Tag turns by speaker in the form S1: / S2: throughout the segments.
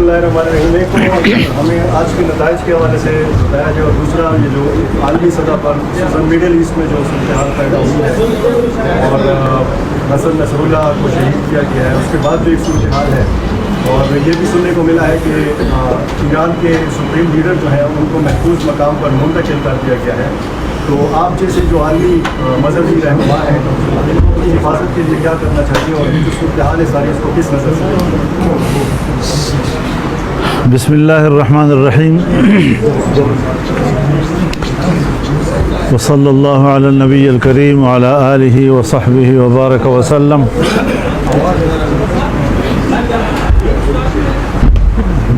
S1: बिस्मिल्लाहिर्रहमानिर्रहीम। हमें आज के नताइज के हवाले से बताया जाए, और दूसरा ये जो आलमी सतह पर मिडिल ईस्ट में जो सूरत पैदा हुई है और हसन नसरुल्लाह को शहीद किया गया है, उसके बाद जो एक सूरत हाल है, और ये भी सुनने को मिला है कि ईरान के सुप्रीम लीडर जो हैं उनको महफूज मकाम पर मुंतकिल कर दिया गया है। तो आप जैसे जो आलमी मजहबी रहनुमा हैं, उनकी हिफाजत के लिए क्या करना चाहिए, और ये जो सूरत हाल है सारी इसको किस नज़र से?
S2: बिस्मिल्लाहिर्रहमानिर्रहीम। वसल्लल्लाहु अला नबिय्यिल करीम व अला आलिहि व सहबिहि व बारक व सल्लम।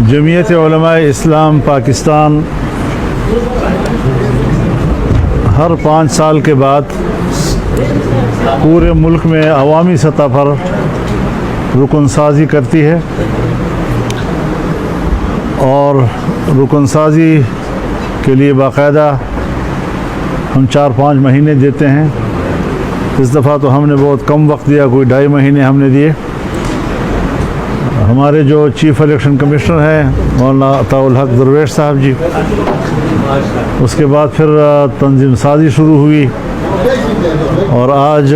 S2: जमीयत उलमाए इस्लाम पाकिस्तान हर 5 साल के बाद पूरे मुल्क में अवामी सतह पर रुकन साजी करती है, और रुकन साजी के लिए बाकायदा हम 4-5 महीने देते हैं। इस दफ़ा तो हमने बहुत कम वक्त दिया, कोई 2.5 महीने हमने दिए। हमारे जो चीफ़ इलेक्शन कमिश्नर हैं मौलाना अताउल हक दरवेश साहब जी, उसके बाद फिर तंजीम साजी शुरू हुई, और आज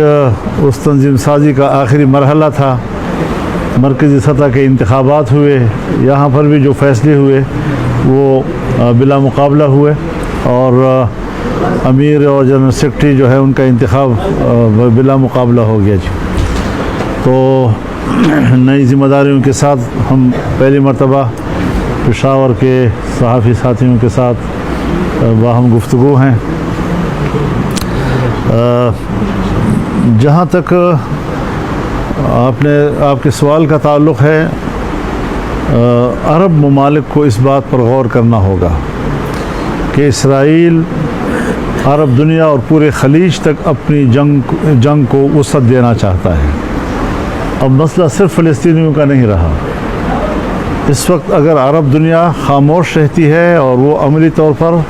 S2: उस तंजीम साजी का आखिरी मरहला था। मरकज़ी सतह के इंतखाबात हुए, यहाँ पर भी जो फ़ैसले हुए वो बिला मुकाबला हुए, और अमीर और जनरल सेक्रेटरी जो है उनका इंतखाब बिला मुकाबला हो गया जी। तो नई ज़िम्मेदारियों के साथ हम पहली मरतबा पेशावर के सहाफ़ी साथियों के साथ बाहम गुफ्तगू हैं। जहाँ तक आपके सवाल का ताल्लुक़ है, अरब ममालिक को इस बात पर गौर करना होगा कि इसराइल अरब दुनिया और पूरे खलीज तक अपनी जंग को वसअत देना चाहता है। अब मसला सिर्फ फ़लस्तीनियों का नहीं रहा। इस वक्त अगर अरब दुनिया खामोश रहती है और वो अमली तौर पर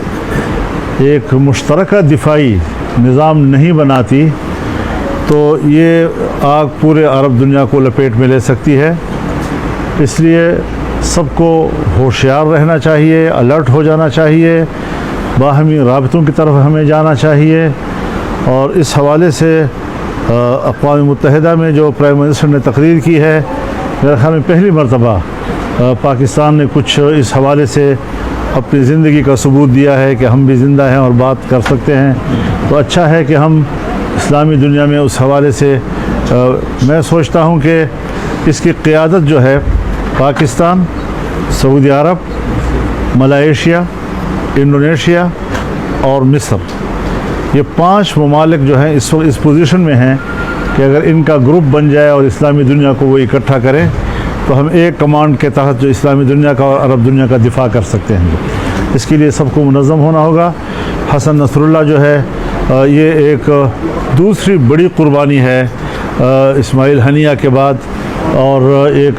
S2: एक मुश्तरका दिफाई निज़ाम नहीं बनाती, तो ये आग पूरे अरब दुनिया को लपेट में ले सकती है। इसलिए सबको होशियार रहना चाहिए, अलर्ट हो जाना चाहिए, बाहमी राबतों की तरफ हमें जाना चाहिए। और इस हवाले से अक़वाम मुत्तहिदा में जो प्राइम मिनिस्टर ने तकरीर की है, मेरे ख़्याल में पहली मरतबा पाकिस्तान ने कुछ इस हवाले से अपनी ज़िंदगी का सबूत दिया है कि हम भी ज़िंदा हैं और बात कर सकते हैं। तो अच्छा है कि हम इस्लामी दुनिया में उस हवाले से मैं सोचता हूँ कि इसकी क़ियादत जो है पाकिस्तान, सऊदी अरब, मलेशिया, इंडोनेशिया और मिस्र, ये 5 ममालिक जो हैं इस वक्त इस पोजीशन में हैं कि अगर इनका ग्रुप बन जाए और इस्लामी दुनिया को वो इकट्ठा करें, तो हम एक कमांड के तहत जो इस्लामी दुनिया का और अरब दुनिया का दिफा कर सकते हैं। इसके लिए सबको मुनज़्ज़म होना होगा। हसन नसरुल्लाह जो है ये एक दूसरी बड़ी कुर्बानी है इस्माइल हनिया के बाद, और एक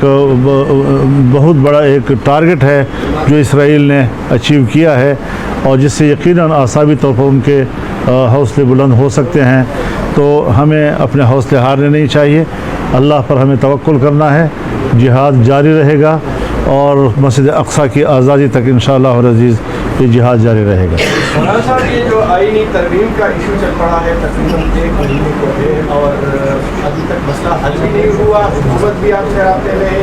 S2: बहुत बड़ा एक टारगेट है जो इसराइल ने अचीव किया है, और जिससे यकीनन आसाबी तौर पर उनके हौसले बुलंद हो सकते हैं। तो हमें अपने हौसले हारने नहीं चाहिए, अल्लाह पर हमें तवक्कुल करना है। जिहाद जारी रहेगा और मस्जिद अक़सा की आज़ादी तक इंशाअल्लाह अज़ीज़ ये जिहाद जारी रहेगा।
S1: मौलाना साहब, ये जो आईनी तरमीम का इशू चल पड़ा है तकरीबन 1 महीने को है, और अभी तक मसला हल भी नहीं हुआ। हुकूमत भी आपसे राब्ते में है,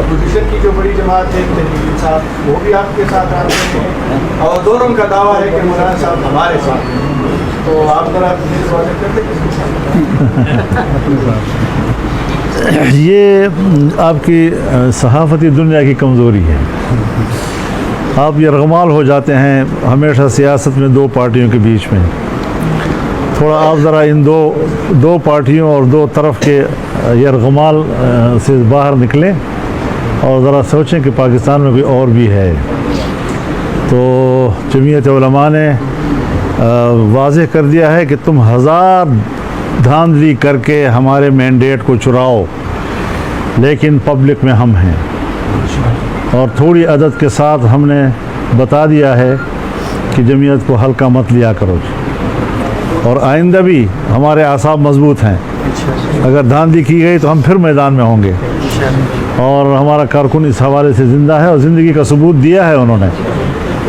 S1: अपोजिशन की जो बड़ी जमात है तहरीक इंसाफ, वो भी आपके साथ राब्ते में है, और दोनों का दावा है कि मौलाना साहब हमारे साथ हैं। तो आप ज़रा स्वागत करते
S2: ये आपकी सहाफ़ती दुनिया की कमज़ोरी है। आप यरगमाल हो जाते हैं हमेशा सियासत में 2 पार्टियों के बीच में। थोड़ा आप ज़रा इन दो पार्टियों और 2 तरफ के यरगमाल से बाहर निकलें और ज़रा सोचें कि पाकिस्तान में कोई और भी है। तो जमीयत उलमा ने वाज़ेह कर दिया है कि तुम 1000 धांधली करके हमारे मैंडेट को चुराओ, लेकिन पब्लिक में हम हैं। और थोड़ी अदद के साथ हमने बता दिया है कि जमीयत को हल्का मत लिया करो, और आइंदा भी हमारे आसाब मजबूत हैं। अगर धांधली की गई तो हम फिर मैदान में होंगे। اور ہمارا کارکن اس حوالے سے زندہ ہے اور زندگی کا ثبوت دیا ہے انہوں نے.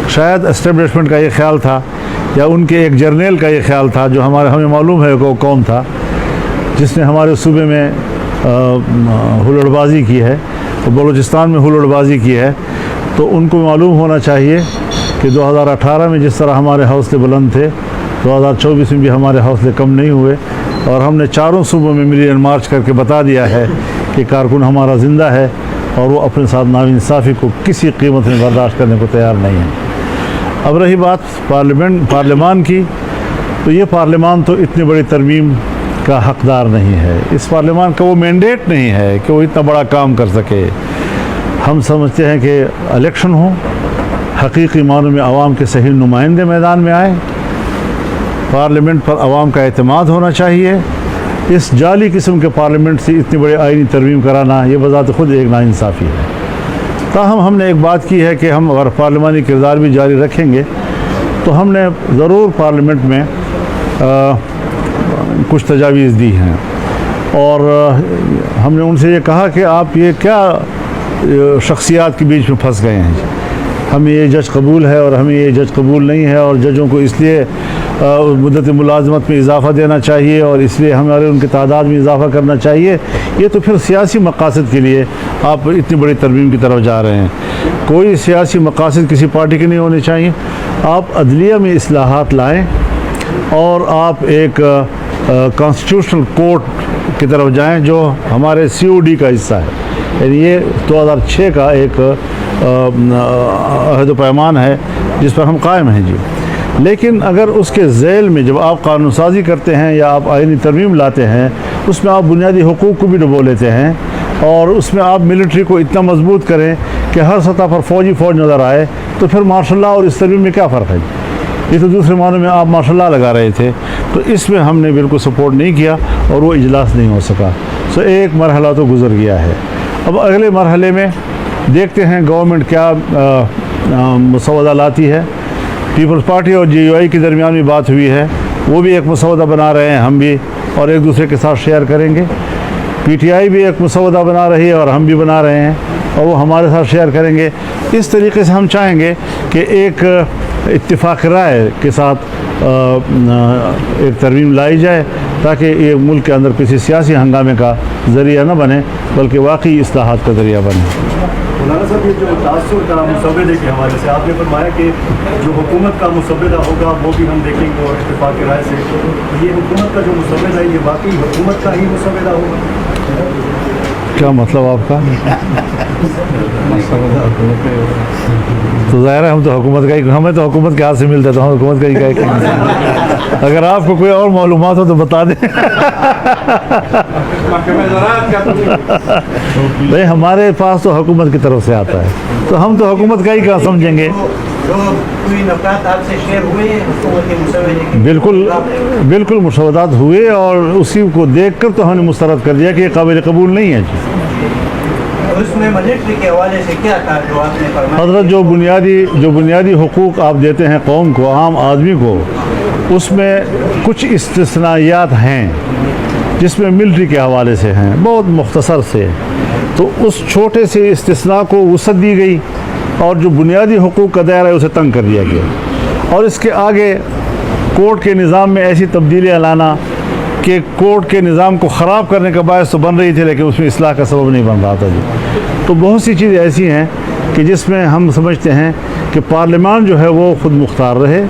S2: شاید اسٹیبلشمنٹ کا یہ خیال تھا یا ان کے ایک جرنیل کا یہ خیال تھا جو ہمیں معلوم ہے کہ وہ کون تھا جس نے ہمارے صوبے میں ہلڑ بازی کی ہے, بلوچستان میں ہلڑ بازی کی ہے. تو ان کو معلوم ہونا چاہیے کہ 2018 میں جس طرح ہمارے حوصلے بلند تھے 2024 میں بھی ہمارے حوصلے کم نہیں ہوئے, اور ہم نے چاروں صوبوں میں ملین مارچ کر کے بتا دیا ہے کہ کارکن ہمارا زندہ ہے اور وہ اپنے ساتھ ناانصافی کو کسی قیمت میں برداشت کرنے کو تیار نہیں ہے. اب رہی بات پارلیمان کی, تو یہ پارلیمان تو اتنی بڑی ترمیم کا حقدار نہیں ہے. اس پارلیمان کا وہ مینڈیٹ نہیں ہے کہ وہ اتنا بڑا کام کر سکے. ہم سمجھتے ہیں کہ الیکشن ہو, حقیقی معنوں میں عوام کے صحیح نمائندے میدان میں آئے, پارلیمنٹ پر عوام کا اعتماد ہونا چاہیے. اس جعلی قسم کے پارلیمنٹ سے اتنی بڑی آئینی ترمیم کرانا یہ بذات خود ایک ناانصافی ہے. تاہم ہم نے ایک بات کی ہے کہ ہم اگر پارلیمانی کردار بھی جاری رکھیں گے تو ہم نے ضرور پارلیمنٹ میں کچھ تجاویز دی ہیں, اور ہم نے ان سے یہ کہا کہ آپ یہ کیا شخصیات کے بیچ میں پھنس گئے ہیں. ہمیں یہ جج قبول ہے اور ہمیں یہ جج قبول نہیں ہے, اور ججوں کو اس لیے مدت ملازمت میں اضافہ دینا چاہیے اور اس لیے ہمارے ان کی تعداد میں اضافہ کرنا چاہیے. یہ تو پھر سیاسی مقاصد کے لیے آپ اتنی بڑی ترمیم کی طرف جا رہے ہیں. کوئی سیاسی مقاصد کسی پارٹی کے نہیں ہونے چاہیے. آپ عدلیہ میں اصلاحات لائیں اور آپ ایک کانسٹیٹیوشنل کورٹ کی طرف جائیں جو ہمارے COD کا حصہ ہے. یعنی یہ 2006 کا ایک عہد و پیمان ہے جس پر ہم قائم ہیں جی. لیکن اگر اس کے ذیل میں جب آپ قانون سازی کرتے ہیں یا آپ آئینی ترمیم لاتے ہیں اس میں آپ بنیادی حقوق کو بھی ڈبو لیتے ہیں, اور اس میں آپ ملٹری کو اتنا مضبوط کریں کہ ہر سطح پر فوج نظر آئے, تو پھر مارشل لاء اور اس ترمیم میں کیا فرق ہے؟ یہ تو دوسرے معنوں میں آپ مارشل لاء لگا رہے تھے. تو اس میں ہم نے بالکل سپورٹ نہیں کیا اور وہ اجلاس نہیں ہو سکا. ایک مرحلہ تو گزر گیا ہے. اب اگلے مرحلے میں دیکھتے ہیں گورنمنٹ کیا مسودہ لاتی ہے. پیپلز پارٹی اور GUI کے درمیان بھی بات ہوئی ہے, وہ بھی ایک مسودہ بنا رہے ہیں, ہم بھی, اور ایک دوسرے کے ساتھ شیئر کریں گے. PTI بھی ایک مسودہ بنا رہی ہے اور ہم بھی بنا رہے ہیں, اور وہ ہمارے ساتھ شیئر کریں گے. اس طریقے سے ہم چاہیں گے کہ ایک اتفاق رائے کے ساتھ ایک ترمیم لائی جائے تاکہ یہ ملک کے اندر کسی سیاسی ہنگامے کا ذریعہ نہ بنے بلکہ واقعی اصلاحات کا ذریعہ بنے.
S1: مولانا صاحب, یہ جو تاثر کا مسودے کے حوالے سے آپ نے فرمایا کہ جو حکومت کا مسودہ ہوگا وہ بھی ہم دیکھیں گے اور اتفاق کی رائے سے, یہ حکومت کا جو مسودہ ہے یہ واقعی حکومت کا ہی مسودہ ہوگا؟
S2: کیا مطلب آپ کا؟ تو ظاہر ہے ہم تو حکومت کا ہی, ہمیں تو حکومت کے ہاتھ سے ملتا ہے تو ہم حکومت کا ہی کہیں گے. اگر آپ کو کوئی اور معلومات ہو تو بتا دیں. بھائی ہمارے پاس تو حکومت کی طرف سے آتا ہے تو ہم تو حکومت کا ہی کہاں سمجھیں گے. بالکل مسودات ہوئے اور اسی کو دیکھ کر تو ہم نے مسترد کر دیا کہ یہ قابل قبول نہیں ہے جی.
S3: اس میں ملٹری کے حوالے سے کیا تھا جو آپ نے فرمایا؟
S2: حضرت جو بنیادی حقوق آپ دیتے ہیں قوم کو, عام آدمی کو, اس میں کچھ استثنائیات ہیں جس میں ملٹری کے حوالے سے ہیں, بہت مختصر سے. تو اس چھوٹے سے استثناء کو وسعت دی گئی اور جو بنیادی حقوق کا دائرہ ہے اسے تنگ کر دیا گیا. اور اس کے آگے کورٹ کے نظام میں ایسی تبدیلیاں لانا کہ کورٹ کے نظام کو خراب کرنے کا باعث تو بن رہی تھی لیکن اس میں اصلاح کا سبب نہیں بن رہا تھا جی. تو بہت سی چیزیں ایسی ہیں کہ جس میں ہم سمجھتے ہیں کہ پارلیمان جو ہے وہ خود مختار رہے,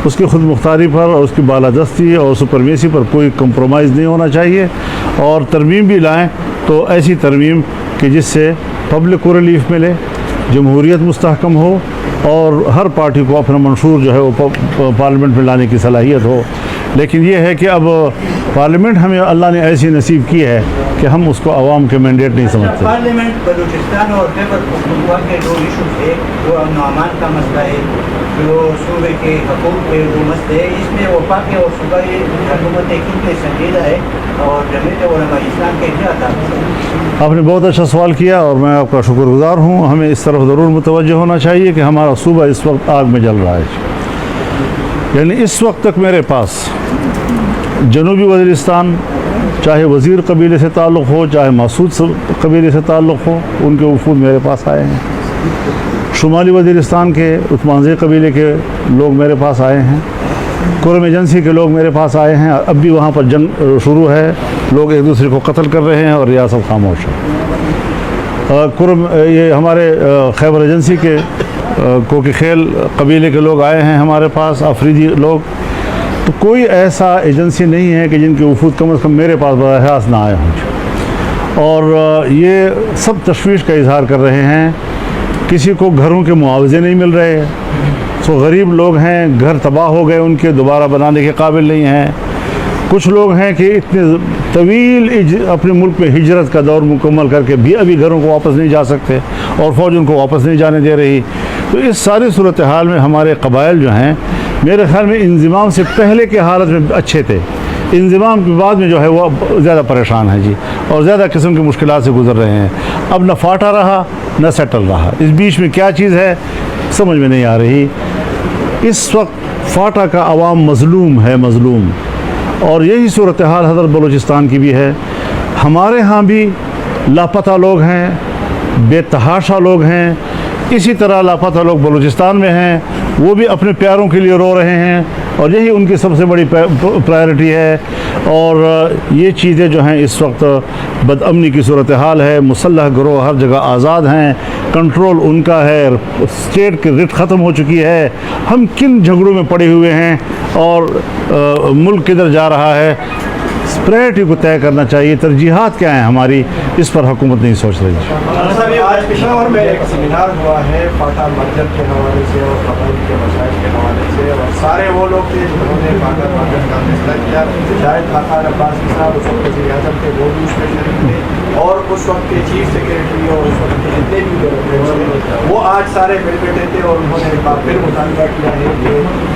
S2: اس کی خود مختاری پر اور اس کی بالادستی اور سپرمیسی پر کوئی کمپرومائز نہیں ہونا چاہیے. اور ترمیم بھی لائیں تو ایسی ترمیم کہ جس سے پبلک کو ریلیف ملے, جمہوریت مستحکم ہو اور ہر پارٹی کو اپنا منشور جو ہے وہ پارلیمنٹ میں لانے کی صلاحیت ہو. لیکن یہ ہے کہ اب پارلیمنٹ ہمیں اللہ نے ایسی نصیب کی ہے کہ ہم اس کو عوام کے مینڈیٹ نہیں سمجھتے.
S3: پارلیمنٹ بلوچستان اور خیبر پختونخوا کے جو ایشوز ہے, وہ امن و امان کا مسئلہ ہے, جو صوبے کے حقوق کے جو مسئلے ہے, اس میں وفاقی اور صوبائی حکومتیں کتنے سنجیدہ ہے اور جمعیت علماء اسلام کے کیا تھا؟
S2: آپ نے بہت اچھا سوال کیا اور میں آپ کا شکر گزار ہوں. ہمیں اس طرف ضرور متوجہ ہونا چاہیے کہ ہمارا صوبہ اس وقت آگ میں جل رہا ہے. یعنی اس وقت تک میرے پاس جنوبی وزیرستان, چاہے وزیر قبیلے سے تعلق ہو, چاہے محسود कबीले से ताल्लुक़ हो, उनके वफूद मेरे पास आए हैं। शुमाली वज़ीरिस्तान के उस्मानज़ई कबीले के लोग मेरे पास आए हैं। कुरम एजेंसी के लोग मेरे पास आए हैं। अब भी वहाँ पर जंग शुरू है, लोग एक दूसरे को कत्ल कर रहे हैं और रियासत खामोश है। ये हमारे खैबर एजेंसी के कोकी खेल कबीले के लोग आए हैं हमारे पास, अफरीदी लोग। तो कोई ऐसा एजेंसी नहीं है कि जिनके वफूद कम अज़ कम मेरे पास बराह रास्त ना आए हों। और ये सब तशवीश का इजहार कर रहे हैं। किसी को घरों के मुआवजे नहीं मिल रहे, तो गरीब लोग हैं, घर तबाह हो गए, उनके दोबारा बनाने के काबिल नहीं हैं। कुछ लोग हैं कि इतने तवील अपने मुल्क में हिजरत का दौर मुकम्मल करके भी अभी घरों को वापस नहीं जा सकते और फ़ौज उनको वापस नहीं जाने दे रही। तो इस सारी सूरत हाल में हमारे कबाइल जो हैं, मेरे ख्याल में इंज़िमाम से पहले के हालत में अच्छे थे, इंज़िमाम के बाद में जो है वो ज़्यादा परेशान है जी, और ज़्यादा किस्म की मुश्किलात से गुज़र रहे हैं। अब न फाटा रहा न सेटल रहा, इस बीच में क्या चीज़ है समझ में नहीं आ रही। इस वक्त फाटा का अवाम मज़लूम है, मज़लूम। और यही सूरत हाल हज़रत बलूचिस्तान की भी है। हमारे यहाँ भी लापता लोग हैं, बेतहाशा लोग हैं, इसी तरह लापता लोग बलूचिस्तान में हैं, वो भी अपने प्यारों के लिए रो रहे हैं और यही उनकी सबसे बड़ी प्रायोरिटी है। और ये चीज़ें जो हैं इस वक्त बदअमनी की सूरत हाल है, मुसल्लह गिरोह हर जगह आज़ाद हैं, कंट्रोल उनका है, स्टेट की रिट ख़त्म हो चुकी है। हम किन झगड़ों में पड़े हुए हैं और मुल्क किधर जा रहा है, प्रायोरिटी को तय करना चाहिए, तरजीहात क्या हैं हमारी, इस पर हुकूमत नहीं सोच रही।
S1: आज पेशावर में एक सेमिनार हुआ है फाटा मस्जिद के हवाले से और कबाइल के मसाइल के हवाले से, और सारे वो लोग थे जिन्होंने फाटा मस्जिद का फैसला किया। शायद खान अब्बासी साहब उस वक्त वज़ीर आज़म थे, वो भी उसमें शरीक थे, और उस वक्त के चीफ सेक्रेटरी और उस वक्त के जितने भी लोग थे वो आज सारे मिल बैठे थे और उन्होंने एक बार फिर मुतालबा किया है कि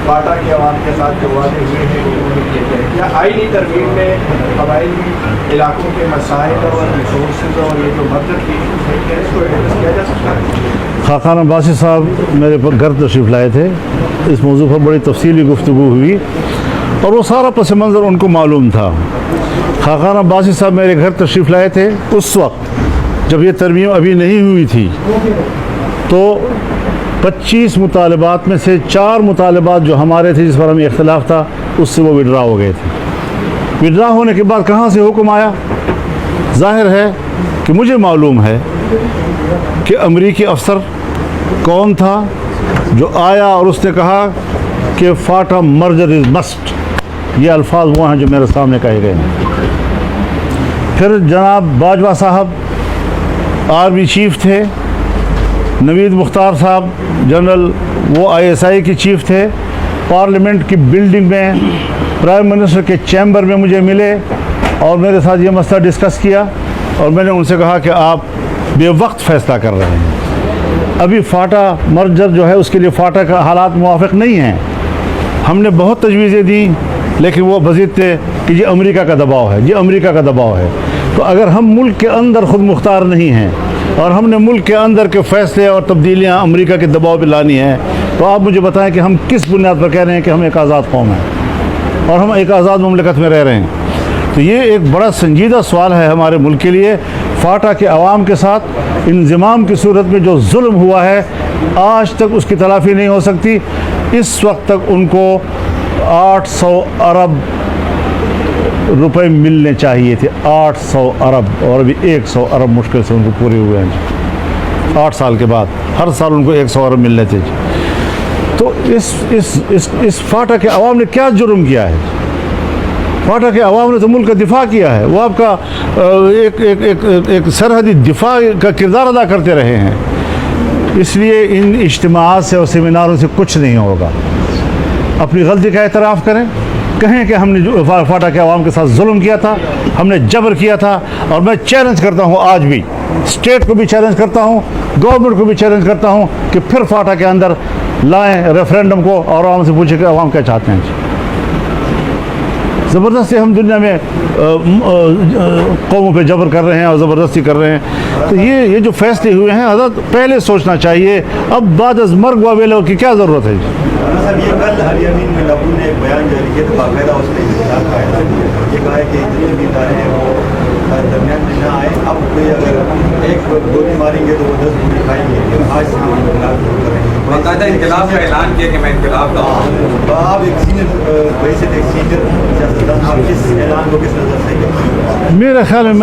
S1: फाटा के अवाम के साथ जो वादे हुए हैं उन्होंने किए जाए। क्या आईनी तरमीम में कबायली इलाकों के मसाइल और रिसोर्सेज और ये जो मदद की है क्या इसको एड्रेस किया जा सकता है?
S2: खान अब्बासी साहब मेरे पर घर तशरीफ़ लाए थे, इस मौजू पर बड़ी तफसीली गुफ्तगू हुई और वो सारा पस मंज़र उनको मालूम था। खान अब्बासी साहब मेरे घर तशरीफ़ लाए थे उस वक्त जब ये तरमीम अभी नहीं हुई थी, तो 25 मुतालबात में से 4 मुतालबात जो हमारे थे जिस पर हमें इख्तिलाफ था, उससे वो विड्रा हो गए थे। विड्रा होने के बाद कहाँ से हुक्म आया? ज़ाहिर है कि मुझे मालूम है कि अमरीकी अफसर कौन था जो आया और उसने कहा कि फाटा मर्जर इज़ मस्ट, ये अल्फाज वो हैं जो मेरे सामने कहे गए हैं। फिर जनाब बाजवा साहब आर्मी चीफ थे, नवीद मुख्तार साहब जनरल वो ISI के चीफ थे, पार्लियामेंट की बिल्डिंग में प्राइम मिनिस्टर के चैम्बर में मुझे मिले और मेरे साथ ये मसला डिस्कस किया और मैंने उनसे कहा कि आप बेवक्त फ़ैसला कर रहे हैं, अभी फाटा मर्जर जो है उसके लिए फाटा का हालात मुवाफ़िक नहीं हैं। हमने बहुत तजवीज़ें दी लेकिन वो मज़ीद थे कि जी अमेरिका का दबाव है, जी अमेरिका का दबाव है। तो अगर हम मुल्क के अंदर ख़ुद मुख्तार नहीं हैं और हमने मुल्क के अंदर के फ़ैसले और तब्दीलियाँ अमेरिका के दबाव पर लानी है, तो आप मुझे बताएं कि हम किस बुनियाद पर कह रहे हैं कि हम एक आज़ाद कौम हैं और हम एक आज़ाद मुमलिकत में रह रहे हैं। तो ये एक बड़ा संजीदा सवाल है हमारे मुल्क के लिए। फाटा के अवाम के साथ इंज़िमाम की सूरत में जो जुल्म हुआ है, आज तक उसकी तलाफ़ी नहीं हो सकती। इस वक्त तक उनको 800 अरब रुपए मिलने चाहिए थे, 800 अरब, और अभी 100 अरब मुश्किल से उनको पूरे हुए हैं। 8 साल के बाद हर साल उनको 100 अरब मिलने थे। तो इस फाटा के अवाम ने क्या जुर्म किया है? फाटा के अवाम ने तो मुल्क का दिफा किया है, वो आपका एक सरहदी दिफा का किरदार अदा करते रहे हैं। इसलिए इन इज्तिमाआत से और सेमिनारों से कुछ नहीं होगा। अपनी गलती का एतराफ़ करें, कहें कि हमने फाटा के अवाम के साथ जुल्म किया था, हमने जबर किया था। और मैं चैलेंज करता हूँ, आज भी स्टेट को भी चैलेंज करता हूँ, गवर्नमेंट को भी चैलेंज करता हूँ कि फिर फाटा के अंदर लाएं रेफरेंडम को और आवाम से पूछे कि अवाम क्या चाहते हैं। ज़बरदस्ती हम दुनिया में कौमों पे जबर कर रहे हैं और ज़बरदस्ती कर रहे हैं। तो ये जो फैसले हुए हैं हज़रत पहले सोचना चाहिए, अब बाद अज़ मर्ग वावेलों की क्या ज़रूरत है?
S1: सर ये कल अल-यमीन में लबू ने एक बयान जारी किया तो बाकायदा उसने ये कहा है कि जितने भी इदारे हैं वो दरमियान में ना आए।
S4: आप कोई अगर एक गोली मारेंगे तो वो 10 गोली खाएंगे। आज से हम इनकलाब शुरू करेंगे।
S5: बाकायदा इनकलाब का ऐलान किया कि मैं इनकलाब का
S4: आप एक सीनियर वैसे एक सीनियर सियासतदान, आप किस ऐलान को किस नज़र से देखते?
S2: मेरे ख्याल में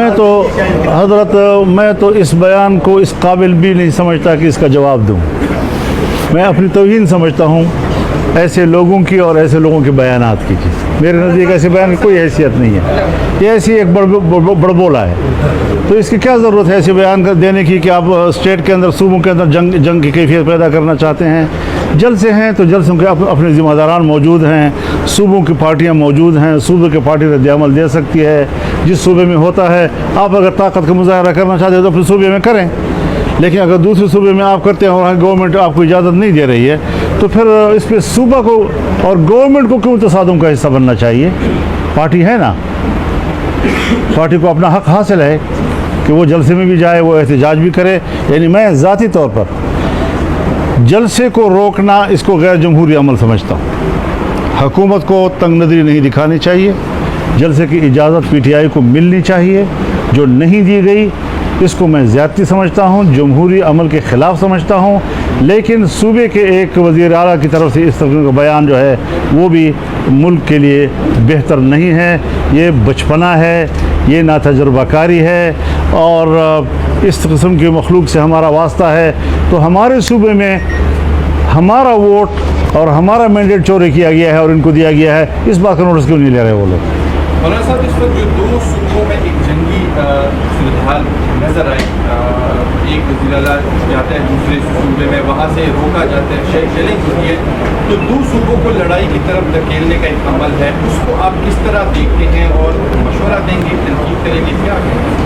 S2: मैं तो इस बयान को इस काबिल भी नहीं समझता कि इसका जवाब दूं। मैं अपनी तौहीन समझता हूं ऐसे लोगों की और ऐसे लोगों के बयानात की। मेरे नज़दीक ऐसे बयान की कोई हैसियत नहीं है। ये ऐसी एक बड़बोला है। तो इसकी क्या ज़रूरत है ऐसे बयान देने की कि आप स्टेट के अंदर, सूबों के अंदर जंग की कैफियत पैदा करना चाहते हैं। जलसे हैं तो जलसों के अपने ज़िम्मेदारान मौजूद हैं, सूबों की पार्टियाँ मौजूद हैं, सूबे की पार्टी रद्द-ए-अमल दे सकती है। जिस सूबे में होता है, आप अगर ताकत का मुजाहरा करना चाहते हैं तो अपने सूबे में करें, लेकिन अगर दूसरे सूबे में आप करते हैं और गवर्नमेंट आपको इजाज़त नहीं दे रही है तो फिर इस पर सूबा को और गवर्नमेंट को क्यों तसादुम का हिस्सा बनना चाहिए? पार्टी है ना, पार्टी को अपना हक हासिल है कि वो जलसे में भी जाए, वो एहतजाज भी करे। यानी मैं ज़ाती तौर पर जलसे को रोकना इसको गैर जमहूरी अमल समझता हूँ। हुकूमत को तंग नज़री नहीं दिखानी चाहिए। जलसे की इजाज़त PTI को मिलनी चाहिए, जो नहीं दी गई इसको मैं ज़्यादती समझता हूँ, जमहूरी अमल के ख़िलाफ़ समझता हूँ। लेकिन सूबे के एक वज़ीर आला की तरफ से इस तरह का बयान जो है वो भी मुल्क के लिए बेहतर नहीं है। ये बचपना है, ये नातजुर्बाकारी है और इस किस्म की मखलूक से हमारा वास्ता है। तो हमारे सूबे में हमारा वोट और हमारा मैंडेट चोरी किया गया है और इनको दिया गया है, इस बात का नोटिस क्यों नहीं ले रहे वो लोग?
S5: मौलाना साहब, इस वक्त जो दो सूबों में एक जंगी सूरत नज़र आई, एक वज़ीर आला जाता है दूसरे सूबे में, वहाँ से रोका जाता है, शेलिंग होती है, तो दो सूबों को लड़ाई की तरफ धकेलने का एक अमल है, उसको आप किस तरह देखते हैं और मशवरा देंगे, तनकीद करेंगे, क्या करेंगे?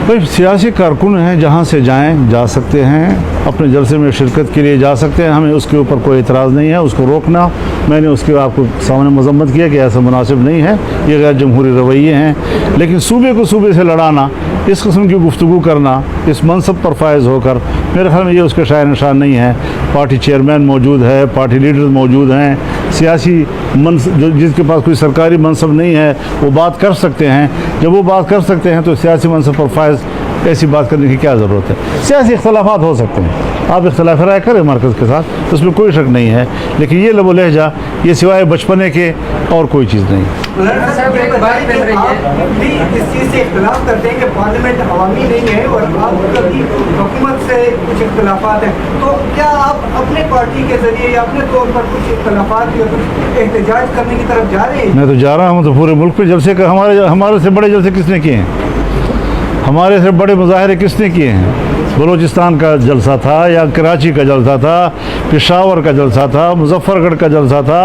S2: भाई सियासी कारकुन हैं, जहाँ से जाएं जा सकते हैं, अपने जलसे में शिरकत के लिए जा सकते हैं, हमें उसके ऊपर कोई एतराज़ नहीं है। उसको रोकना, मैंने उसके आपको सामने मजम्मत किया कि ऐसा मुनासिब नहीं है, ये गैर जमहूरी रवैये हैं। लेकिन सूबे को सूबे से लड़ाना, इस किस्म की गुफ्तगू करना, इस मनसब पर फायज़ होकर, मेरे ख्याल में ये उसके शाय निशान नहीं है। पार्टी चेयरमैन मौजूद है, पार्टी लीडर्स मौजूद हैं, सियासी जिसके पास कोई सरकारी मनसब नहीं है वो बात कर सकते हैं। जब वो बात कर सकते हैं तो सियासी मनसब पर फायज़ ऐसी बात करने की क्या ज़रूरत है? सियासी इख्तलाफात हो सकते हैं, आप इख्तलाफ राय करें मरकज़ के साथ, उसमें कोई शक नहीं है। लेकिन ये लबो लहजा, ये सिवाय बचपने के और कोई चीज़ नहीं।
S3: इस चीज़ से इख्तलाफ करते हैं कि पार्लियामेंट अवामी नहीं है और आपकी हुकूमत से कुछ इख्तलाफात हैं, तो क्या आप अपने पार्टी के ज़रिए या अपने तौर पर कुछ इख्तलाफात या कुछ एहतजाज करने की तरफ जा रहे हैं?
S2: मैं तो जा रहा हूँ, तो पूरे मुल्क पे जलसे का हमारे से बड़े जलसे किसने किए हैं? हमारे से बड़े मुजाहरे किसने किए हैं? बलूचिस्तान का जलसा था या कराची का जलसा था, पेशावर का जलसा था, मुजफ्फरगढ़ का जलसा था,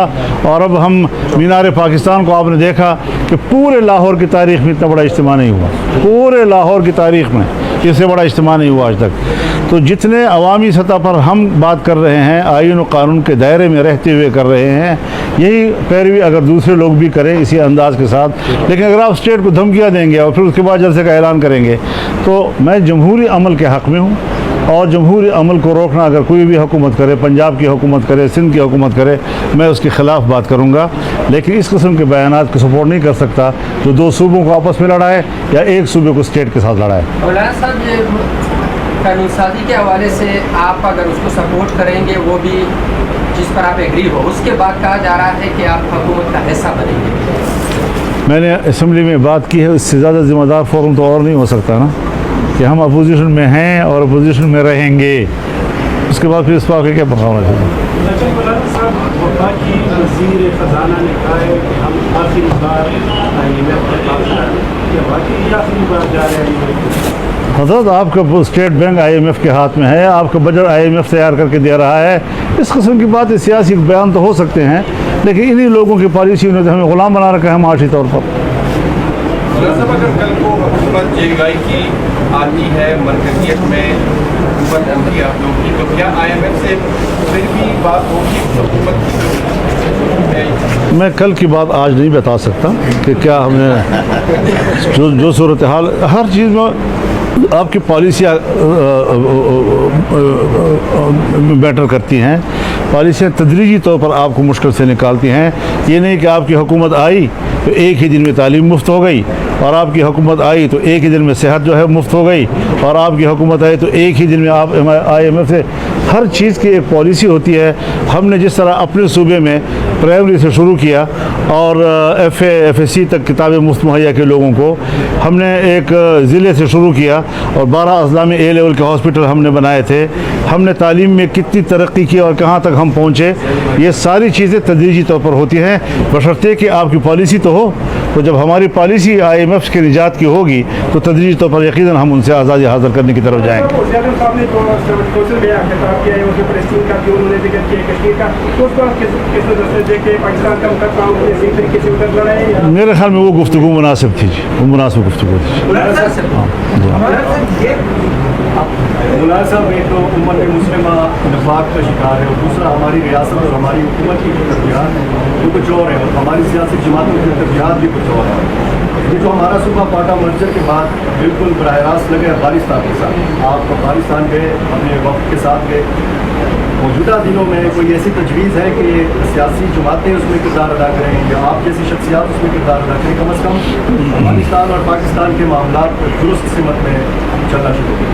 S2: और अब हम मीनार पाकिस्तान को आपने देखा कि पूरे लाहौर की तारीख़ में इतना बड़ा इज्तिमा नहीं हुआ, पूरे लाहौर की तारीख़ में इससे बड़ा इज्तिमा नहीं हुआ आज तक। तो जितने अवामी सतह पर हम बात कर रहे हैं, आईन और कानून के दायरे में रहते हुए कर रहे हैं, यही पैरवी अगर दूसरे लोग भी करें इसी अंदाज के साथ। लेकिन अगर आप स्टेट को धमकियाँ देंगे और फिर उसके बाद जलसे का ऐलान करेंगे, तो मैं जमहूरी अमल के हक़ में हूँ, और जमहूरी अमल को रोकना अगर कोई भी हुकूमत करे, पंजाब की हुकूमत करे, सिंध की हुकूमत करे, मैं उसके ख़िलाफ़ बात करूँगा। लेकिन इस किस्म के बयानात को सपोर्ट नहीं कर सकता जो दो सूबों को आपस में लड़ाए या एक सूबे को स्टेट के साथ लड़ाए।
S6: मौलाना साहब, ये कानून साजी के हवाले से आप अगर उसको सपोर्ट करेंगे, वो भी जिस पर आप एग्री हो, उसके बाद कहा जा रहा है कि आप हुकूमत का हिस्सा बनेंगे।
S2: मैंने असम्बली में बात की है, इससे ज़्यादा ज़िम्मेदार फोरम तो और नहीं हो सकता ना, कि हम अपोजिशन में हैं और अपोजिशन में रहेंगे। उसके बाद फिर इस बात के क्या बगावत है?
S1: वफाकी वज़ीर ख़ज़ाना ने कहा है कि हम आखिरी बार IMF के पास जा रहे हैं, ये वाकई आखिरी बार जा रहे हैं?
S2: हज़रत, आपका स्टेट बैंक IMF के हाथ में है, आपका बजट IMF तैयार करके दे रहा है। इस किस्म की बात सियासी बयान तो हो सकते हैं, लेकिन इन्हीं लोगों की पॉलिसी ने तो हमें ग़ुलाम बना रखा है माशी तौर पर।
S5: अगर कल को हुकूमत JY की आती है, मरकज़ियत में हुकूमत आती है आप लोगों की, तो क्या IMF से फिर भी बात होगी हुकूमत की?
S2: मैं कल की बात आज नहीं बता सकता कि क्या हमने जो सूरत हाल, हर चीज़ में आपकी पॉलिसियाँ मैटर करती हैं। पॉलिसियाँ तदरीजी तौर पर आपको मुश्किल से निकालती हैं। ये नहीं कि आपकी हुकूमत आई तो एक ही दिन में तालीम मुफ्त हो गई और आपकी हुकूमत आई तो एक ही दिन में सेहत जो है मुफ्त हो गई, और आपकी हुकूमत आई तो एक ही दिन में आप IMF से हर चीज़ की एक पॉलिसी होती है। हमने जिस तरह अपने सूबे में प्राइमरी से शुरू किया और FA FSC तक किताबें मुफ्त मुहैया के लोगों को, हमने एक ज़िले से शुरू किया और 12 अजला में A लेवल के हॉस्पिटल हमने बनाए थे। हमने तालीम में कितनी तरक्की की और कहाँ तक हम पहुँचे, ये सारी चीज़ें तदरीजी तौर पर होती हैं, बशर्ते कि आपकी पॉलिसी तो हो। तो जब हमारी पॉलिसी IMF के निजात की होगी तो तदरीजी तौर पर यकीनन हम उनसे आज़ादी हासिल करने की तरफ जाएंगे।
S7: साहब ने तो सोशल मीडिया खिताब किया है, उसके प्रेसिडेंट का जो उन्होंने जिक्र किया कश्मीर का, तो उसको किस नजर से देख के पाकिस्तान का मुकदमा उन्होंने सही तरीके से उधर लड़ा है या
S2: मेरे ख्याल में वो गुफ्तगू मुनासिब थी जी, वो मुनासिब गुफ्तगू थी।
S1: मुलायम साहब एक तो उम्मत मुस्लिमा नफाक का शिकार है, और दूसरा हमारी रियासत और हमारी हुकूमत की तरबियात वो कुछ और है, और हमारी सियासी जमातों की तरबियात भी कुछ और है। ये जो हमारा सूबा पाटा मर्जर के बाद बिल्कुल बराह रास्त लगे अफगानिस्तान के साथ, आप अफगानिस्तान गए, अपने वक्त के साथ गए, मौजूदा दिनों में कोई ऐसी तजवीज़ है कि सियासी जमातें उसमें किरदार अदा करें या आप जैसी शख्सियात उसमें किरदार अदा करें, कम अज़ कम अफगानिस्तान और पाकिस्तान के मामला दुरुस्त सिमत में चलना शुरू करें।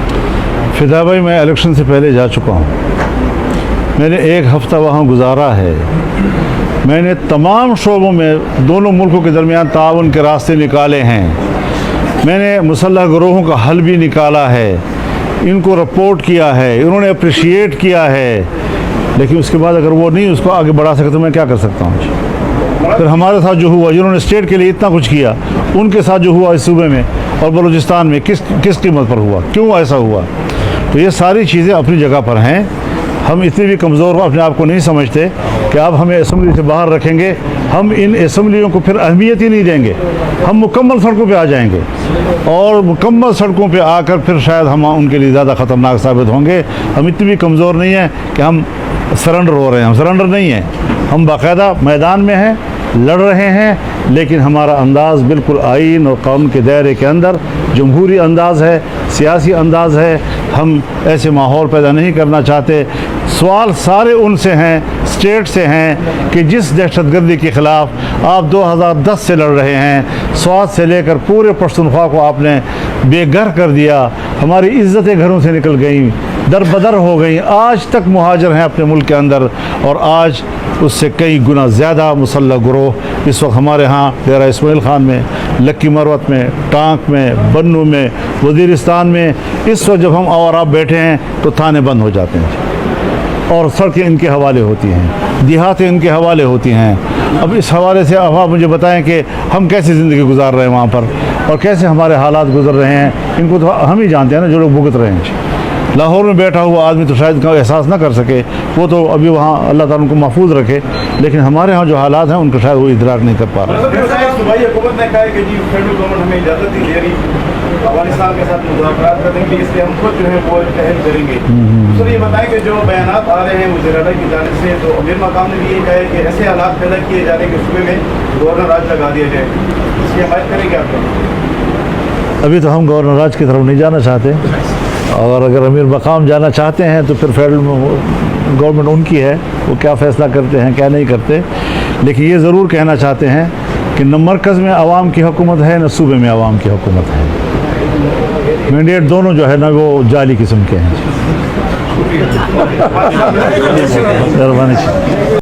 S2: फिदा भाई, मैं इलेक्शन से पहले जा चुका हूँ, मैंने एक हफ़्ता वहाँ गुजारा है, मैंने तमाम शोबों में दोनों मुल्कों के दरमियान ताउन के रास्ते निकाले हैं, मैंने मुसल्लह गिरोहों का हल भी निकाला है, इनको रिपोर्ट किया है, इन्होंने अप्रिशिएट किया है, लेकिन उसके बाद अगर वो नहीं उसको आगे बढ़ा सके तो मैं क्या कर सकता हूँ। फिर हमारे साथ जो हुआ, जिन्होंने स्टेट के लिए इतना कुछ किया, उनके साथ जो हुआ इस सूबे में और बलूचिस्तान में किस कीमत पर हुआ, क्यों ऐसा हुआ। तो ये सारी चीज़ें अपनी जगह पर हैं। हम इतने भी कमज़ोर अपने आप को नहीं समझते कि आप हमें असम्बली से बाहर रखेंगे, हम इन असम्बलियों को फिर अहमियत ही नहीं देंगे, हम मुकम्मल सड़कों पे आ जाएंगे, और मुकम्मल सड़कों पे आकर फिर शायद हम उनके लिए ज़्यादा ख़तरनाक साबित होंगे। हम इतने भी कमज़ोर नहीं हैं कि हम सरेंडर हो रहे हैं, हम सरेंडर नहीं हैं, हम बाकायदा मैदान में हैं, लड़ रहे हैं, लेकिन हमारा अंदाज़ बिल्कुल आइन और कानून के दायरे के अंदर जमहूरी अंदाज़ है, सियासी अंदाज़ है। हम ऐसे माहौल पैदा नहीं करना चाहते। सवाल सारे उनसे हैं, स्टेट से हैं कि जिस दहशतगर्दी के ख़िलाफ़ आप 2010 से लड़ रहे हैं, स्वात से लेकर पूरे पश्तूनख्वा को आपने बेघर कर दिया, हमारी इज़्ज़तें घरों से निकल गईं, दर बदर हो गई, आज तक मुहाजिर हैं अपने मुल्क के अंदर, और आज उससे कई गुना ज़्यादा मुसल्लह गिरोह इस वक्त हमारे यहाँ डेरा इस्माइल ख़ान में, लक्की मरवत में, टांक में, बन्नू में, वज़ीरिस्तान में इस वक्त जब हम और आप बैठे हैं तो थाने बंद हो जाते हैं और सड़कें इनके हवाले होती हैं, देहातें इनके हवाले होती हैं। अब इस हवाले से अब आप मुझे बताएं कि हम कैसी ज़िंदगी गुजार रहे हैं वहाँ पर और कैसे हमारे हालात गुजर रहे हैं, इनको तो हम ही जानते हैं ना, जो लोग भुगत रहे हैं। लाहौर में बैठा हुआ आदमी तो शायद का एहसास ना कर सके, वो तो अभी वहाँ अल्लाह ताला उनको महफूज रखे, लेकिन हमारे यहाँ जो हालात हैं उनको शायद वो इदराक नहीं कर पा रहे।
S4: सूबाई हुकूमत ने कहा है कि जी फेडरल गवर्नमेंट हमें इजाज़त नहीं दे रही अफगानिस्तान के साथ मुज़ाकरात करने के लिए, इसलिए हम खुद जो है वो पहल करेंगे। सर ये बताएं कि जो बयानात आ रहे हैं वज़ीर आला की जानिब से, तो अमीर मकाम ने भी ये कहा है कि ऐसे हालात पैदा किए जा रहे हैं कि सूबे में गवर्नर राज लगा दिया जाए, इसकी हमायत करेंगे आप?
S2: अभी तो हम गवर्नर राज की तरफ नहीं जाना चाहते, और अगर अमीर मकाम जाना चाहते हैं तो फिर फेडरल गवर्नमेंट उनकी है, वो क्या फ़ैसला करते हैं क्या नहीं करते। लेकिन ये ज़रूर कहना चाहते हैं कि न मरकज़ में आवाम की हुकूमत है, न सूबे में आवाम की हुकूमत है। मैंडेट दोनों जो है ना वो जाली किस्म के हैं। मेहरबानी।